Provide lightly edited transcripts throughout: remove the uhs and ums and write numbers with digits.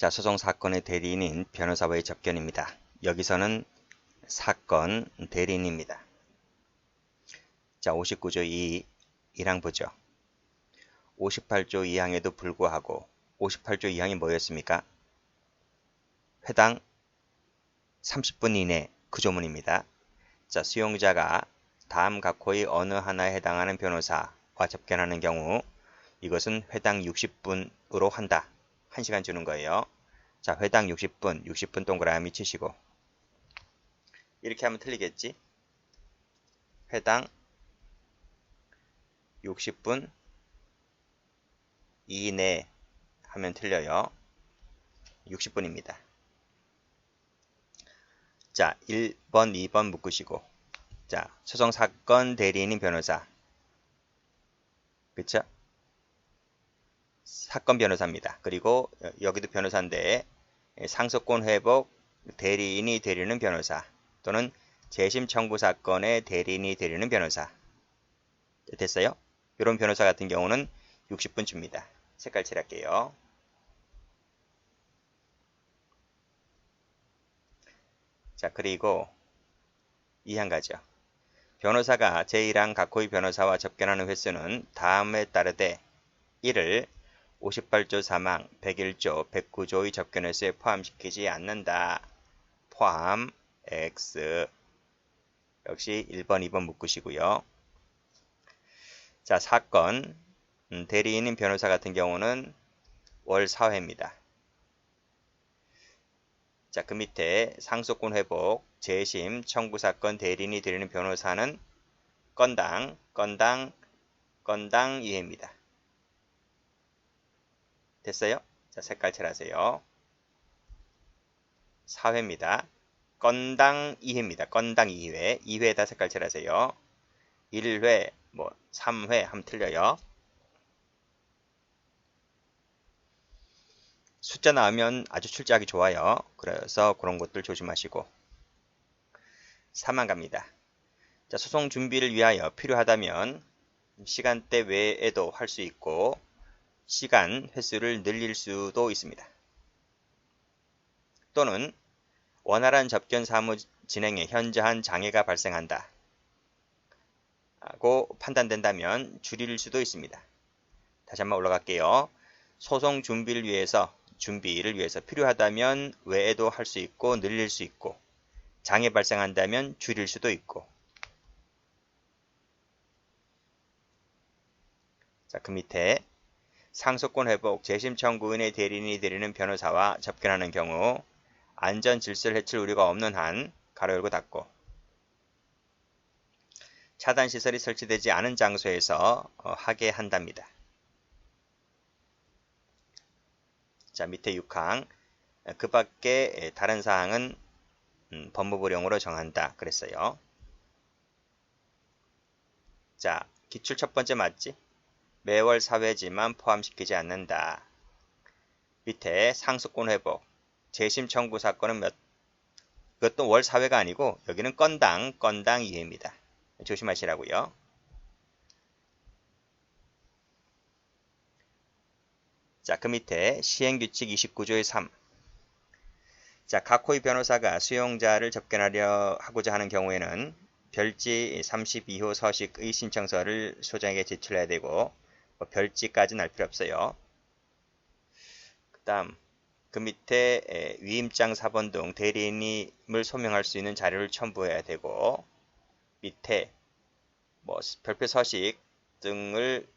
자, 소송 사건의 대리인인 변호사와의 접견입니다. 여기서는 사건 대리인입니다. 자, 59조 2랑 보죠. 58조 2항에도 불구하고 58조 2항이 뭐였습니까? 회당 30분 이내 구조문입니다. 자, 수용자가 다음 각호의 어느 하나에 해당하는 변호사와 접견하는 경우 이것은 회당 60분으로 한다. 1시간 주는 거예요. 자, 회당 60분 동그라미 치시고 이렇게 하면 틀리겠지? 회당 60분 이내 하면 틀려요. 60분입니다. 자, 1번, 2번 묶으시고 자, 소송사건 대리인인 변호사 그쵸? 사건 변호사입니다. 그리고 여기도 변호사인데 상속권 회복 대리인이 되려는 변호사 또는 재심 청구 사건의 대리인이 되려는 변호사 됐어요? 이런 변호사 같은 경우는 60분 줍니다. 색깔 칠할게요. 자, 그리고 2항 가죠. 변호사가 제1항 각호의 변호사와 접견하는 횟수는 다음에 따르되 1을 58조 3항, 101조, 109조의 접견 횟수에 포함시키지 않는다. 포함 X 역시 1번, 2번 묶으시고요. 자, 사건 대리인인 변호사 같은 경우는 월 4회입니다. 자, 그 밑에 상속권 회복, 재심, 청구 사건 대리인이 되려는 변호사는 건당 2회입니다. 됐어요? 자, 색깔 칠하세요. 4회입니다. 건당 2회입니다. 건당 2회. 2회에다 색깔 칠하세요. 1회, 3회 하면 틀려요. 숫자 나오면 아주 출제하기 좋아요. 그래서 그런 것들 조심하시고 3항 갑니다. 자, 소송 준비를 위하여 필요하다면 시간대 외에도 할 수 있고 시간 횟수를 늘릴 수도 있습니다. 또는 원활한 접견 사무 진행에 현저한 장애가 발생한다 하고 판단된다면 줄일 수도 있습니다. 다시 한번 올라갈게요. 소송 준비를 위해서 필요하다면 외에도 할 수 있고 늘릴 수 있고 장애 발생한다면 줄일 수도 있고 자, 그 밑에 상속권 회복, 재심 청구인의 대리인이 되려는 변호사와 접견하는 경우 안전 질서를 해칠 우려가 없는 한 가로 열고 닫고 차단 시설이 설치되지 않은 장소에서 하게 한답니다. 자, 밑에 6항 그 밖에 다른 사항은 법무부령으로 정한다 그랬어요. 자, 기출 첫 번째 맞지? 매월 4회지만 포함시키지 않는다. 밑에 상속권 회복, 재심 청구 사건은 그것도 월 4회가 아니고 여기는 건당 2회입니다. 조심하시라고요. 자, 그 밑에 시행규칙 29조의 3. 자, 각호의 변호사가 수용자를 접견하려 하고자 하는 경우에는 별지 32호 서식의 신청서를 소장에게 제출해야 되고 별지까지는 할 필요 없어요. 그 다음 그 밑에 위임장 4번 등 대리인임을 소명할 수 있는 자료를 첨부해야 되고 밑에 별표 서식 등을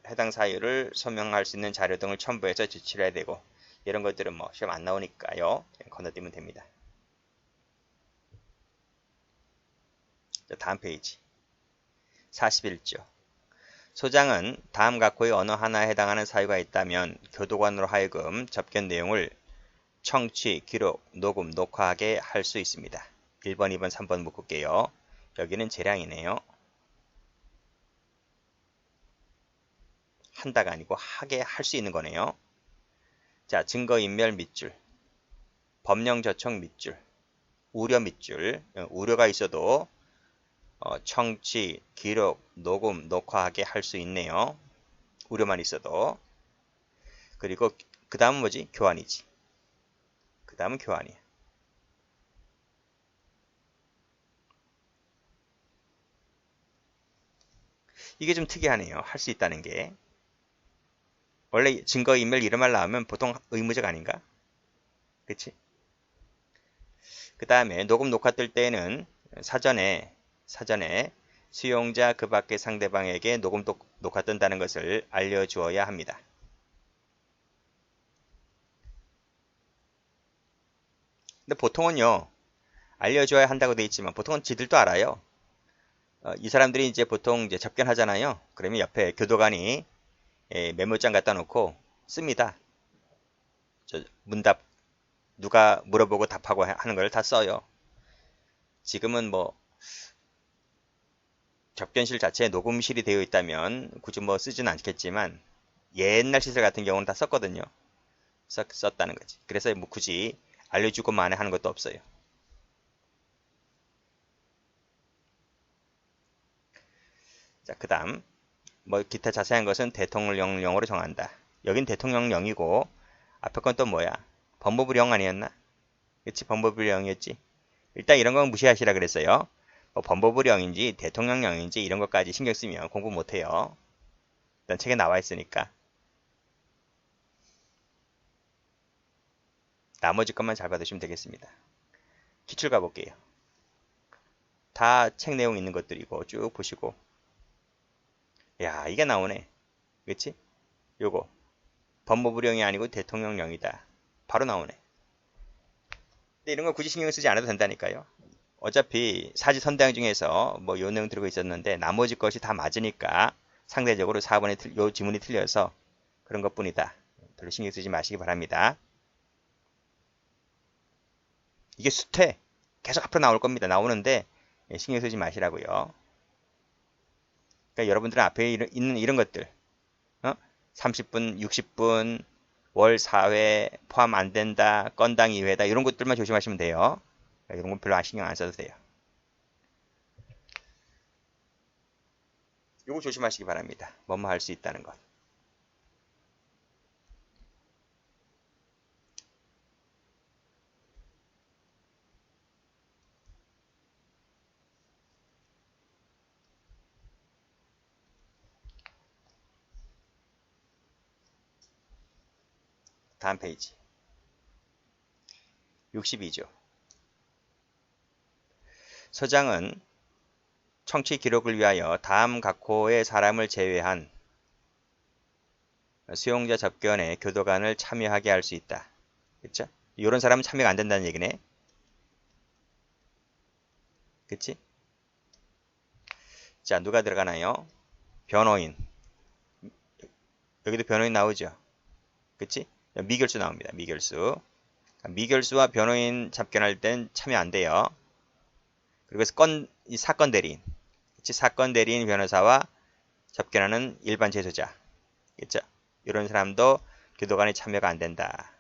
해당 사유를 소명할 수 있는 자료 등을 첨부해서 제출해야 되고 이런 것들은 시험 안 나오니까요. 건너뛰면 됩니다. 자, 다음 페이지 41조 소장은 다음 각호의 어느 하나에 해당하는 사유가 있다면 교도관으로 하여금 접견 내용을 청취, 기록, 녹음, 녹화하게 할 수 있습니다. 1번, 2번, 3번 묶을게요. 여기는 재량이네요. 한다가 아니고 하게 할 수 있는 거네요. 자, 증거인멸 밑줄, 법령 저촉 밑줄, 우려 밑줄, 우려가 있어도 청취, 기록, 녹음, 녹화하게 할 수 있네요. 우려만 있어도. 그리고 그 다음은 뭐지? 교환이지. 다음은 교환이야. 이게 좀 특이하네요. 할 수 있다는 게. 원래 증거인멸 이런 말 나오면 보통 의무적 아닌가? 그치? 그 다음에 녹음 녹화 뜰 때는 사전에 수용자 그 밖의 상대방에게 녹음 녹화 뜬다는 것을 알려주어야 합니다. 근데 보통은요, 알려줘야 한다고 돼 있지만 보통은 지들도 알아요. 이 사람들이 이제 보통 이제 접견하잖아요. 그러면 옆에 교도관이 메모장 갖다 놓고 씁니다. 문답 누가 물어보고 답하고 하는 걸 다 써요. 지금은 뭐 접견실 자체에 녹음실이 되어 있다면 굳이 뭐 쓰지는 않겠지만 옛날 시설 같은 경우는 다 썼거든요. 썼다는 거지. 그래서 뭐 굳이 알려주고 만에 하는 것도 없어요. 자, 그 다음 뭐 기타 자세한 것은 대통령령으로 정한다. 여긴 대통령령이고 앞에 건 또 뭐야? 법무부령 아니었나? 그치? 법무부령이었지. 일단 이런 건 무시하시라 그랬어요. 뭐 법무부령인지 대통령령인지 이런 것까지 신경 쓰면 공부 못해요. 일단 책에 나와 있으니까. 나머지 것만 잘 받으시면 되겠습니다. 기출 가볼게요. 다 책 내용 있는 것들이고 쭉 보시고. 야, 이게 나오네. 그치? 요거 법무부령이 아니고 대통령령이다. 바로 나오네. 근데 이런 거 굳이 신경 쓰지 않아도 된다니까요. 어차피 사지선다형 중에서 뭐 요 내용 들고 있었는데 나머지 것이 다 맞으니까 상대적으로 4번에 요 지문이 틀려서 그런 것뿐이다. 별로 신경 쓰지 마시기 바랍니다. 이게 수퇴 계속 앞으로 나올 겁니다. 나오는데 신경 쓰지 마시라고요. 그러니까 여러분들은 앞에 있는 이런 것들 30분, 60분, 월 4회 포함 안 된다, 건당 2회다 이런 것들만 조심하시면 돼요. 이런 건 별로 신경 안 써도 돼요. 요거 조심하시기 바랍니다. 뭐뭐 할 수 있다는 것. 다음 페이지 62조 서장은 청취 기록을 위하여 다음 각호의 사람을 제외한 수용자 접견에 교도관을 참여하게 할 수 있다. 그쵸? 이런 사람은 참여가 안 된다는 얘기네. 그치? 자, 누가 들어가나요? 변호인. 여기도 변호인 나오죠? 그치? 미결수 나옵니다. 미결수. 미결수와 변호인 접견할 땐 참여 안 돼요. 그리고 이 사건 대리인. 그치? 사건 대리인 변호사와 접견하는 일반 재소자. 그쵸? 이런 사람도 교도관에 참여가 안 된다.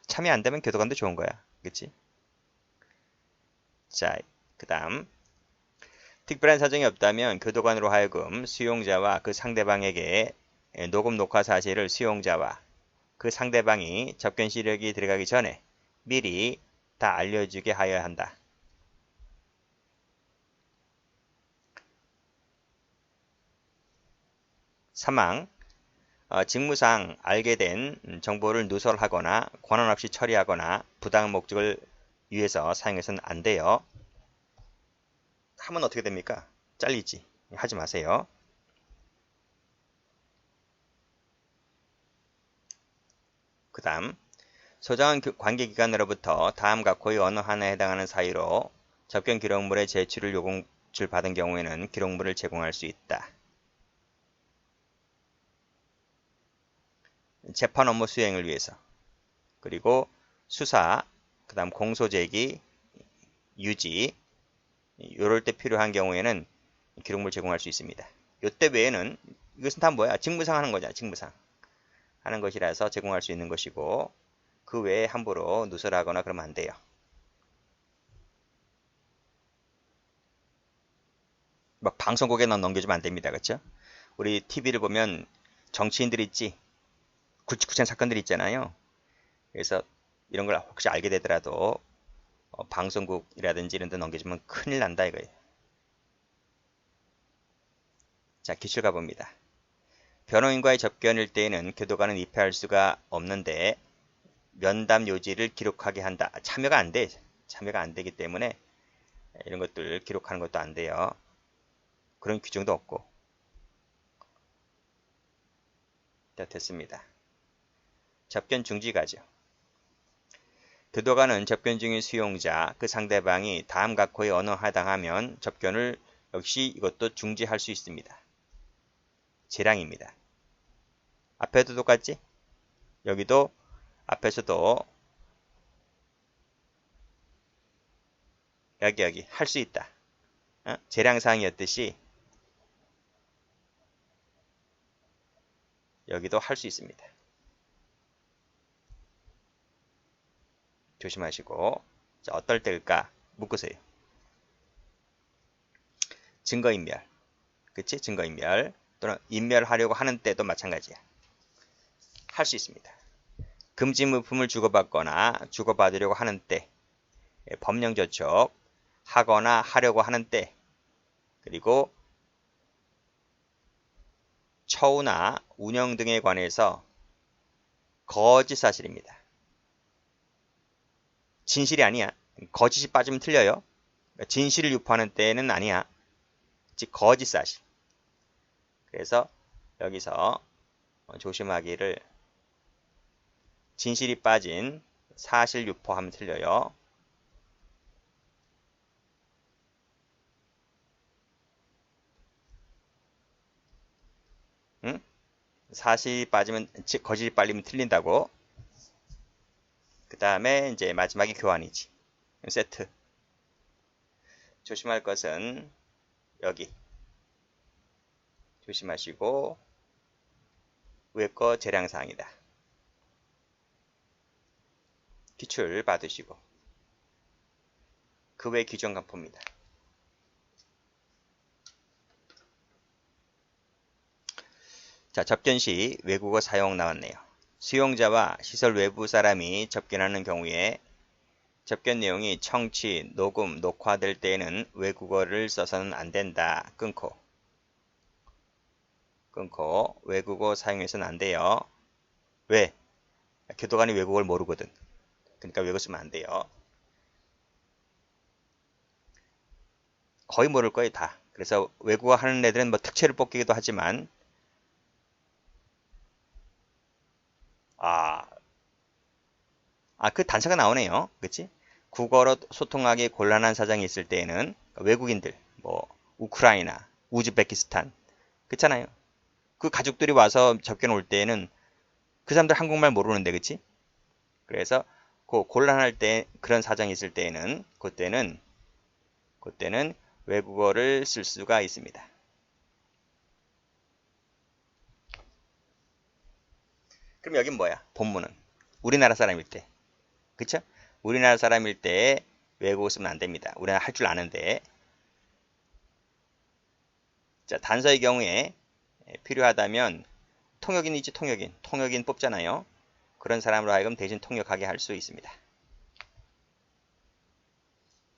참여 안 되면 교도관도 좋은 거야. 그치? 자, 그 다음. 특별한 사정이 없다면 교도관으로 하여금 수용자와 그 상대방에게 녹음 녹화 사실을 수용자와 그 상대방이 접견 시력이 들어가기 전에 미리 다 알려주게 하여야 한다. 사망. 직무상 알게 된 정보를 누설하거나 권한 없이 처리하거나 부당한 목적을 위해서 사용해서는 안 돼요. 하면 어떻게 됩니까? 잘리지. 하지 마세요. 그 다음 소장은 관계기관으로부터 다음 각호의 어느 하나에 해당하는 사유로 접견 기록물의 제출을 요구를 받은 경우에는 기록물을 제공할 수 있다. 재판 업무 수행을 위해서 그리고 수사, 그 다음 공소제기, 유지 이럴 때 필요한 경우에는 기록물 제공할 수 있습니다. 요때 외에는 이것은 다 뭐야? 직무상 하는 거잖아. 직무상 하는 것이라서 제공할 수 있는 것이고 그 외에 함부로 누설하거나 그러면 안 돼요. 막 방송국에는 넘겨주면 안 됩니다. 그렇죠? 우리 TV를 보면 정치인들 있지? 굵직굵직한 사건들 있잖아요. 그래서 이런 걸 혹시 알게 되더라도 방송국이라든지 이런 데 넘겨주면 큰일 난다 이거예요. 자, 기출 가봅니다. 변호인과의 접견일 때에는 교도관은 입회할 수가 없는데 면담 요지를 기록하게 한다. 참여가 안 돼. 참여가 안 되기 때문에 이런 것들 기록하는 것도 안 돼요. 그런 규정도 없고. 자, 됐습니다. 접견 중지가죠. 교도관은 접견 중인 수용자, 그 상대방이 다음 각호에 어느 해당하면 접견을 역시 이것도 중지할 수 있습니다. 재량입니다. 앞에도 똑같지? 여기도 앞에서도 여기 할 수 있다. 재량사항이었듯이 여기도 할 수 있습니다. 조심하시고. 자, 어떨 때일까? 묶으세요. 증거인멸. 그치? 증거인멸. 또는 인멸하려고 하는 때도 마찬가지야. 할 수 있습니다. 금지 물품을 주고받거나 주고받으려고 하는 때, 법령 저촉, 하거나 하려고 하는 때, 그리고 처우나 운영 등에 관해서 거짓 사실입니다. 진실이 아니야. 거짓이 빠지면 틀려요. 진실을 유포하는 때는 아니야. 즉 거짓 사실. 그래서 여기서 조심하기를 진실이 빠진 사실 유포하면 틀려요. 응? 사실이 빠지면 즉 거짓이 빠지면 틀린다고. 그 다음에 이제 마지막에 교환이지. 세트. 조심할 것은 여기. 조심하시고 위에 거 재량사항이다. 기출 받으시고 그 외 규정 간포입니다. 자, 접견 시 외국어 사용 나왔네요. 수용자와 시설 외부 사람이 접견하는 경우에 접견 내용이 청취, 녹음, 녹화될 때에는 외국어를 써서는 안 된다. 끊고 외국어 사용해서는 안 돼요. 왜? 교도관이 외국어를 모르거든. 그러니까 외국어 쓰면 안 돼요. 거의 모를 거예요, 다. 그래서 외국어 하는 애들은 뭐 특채를 뽑기도 하지만 그 단서가 나오네요. 그치? 국어로 소통하기 곤란한 사정이 있을 때에는 외국인들, 뭐 우크라이나, 우즈베키스탄, 그렇잖아요. 그 가족들이 와서 접견 올 때에는 그 사람들 한국말 모르는데, 그치? 그래서 그 곤란할 때 그런 사정이 있을 때에는 그때는 외국어를 쓸 수가 있습니다. 그럼 여긴 뭐야? 본문은 우리나라 사람일 때, 그쵸? 우리나라 사람일 때 외국어 쓰면 안 됩니다. 우리나라 할 줄 아는데. 자, 단서의 경우에 필요하다면 통역인이지 통역인 뽑잖아요. 그런 사람으로 하여금 대신 통역하게 할 수 있습니다.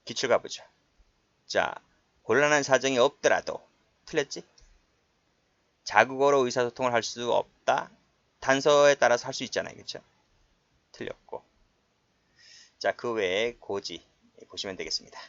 기출 가보죠. 자, 곤란한 사정이 없더라도 틀렸지? 자국어로 의사소통을 할 수 없다. 단서에 따라서 할 수 있잖아요. 그렇죠? 틀렸고. 자, 그 외에 고지 보시면 되겠습니다.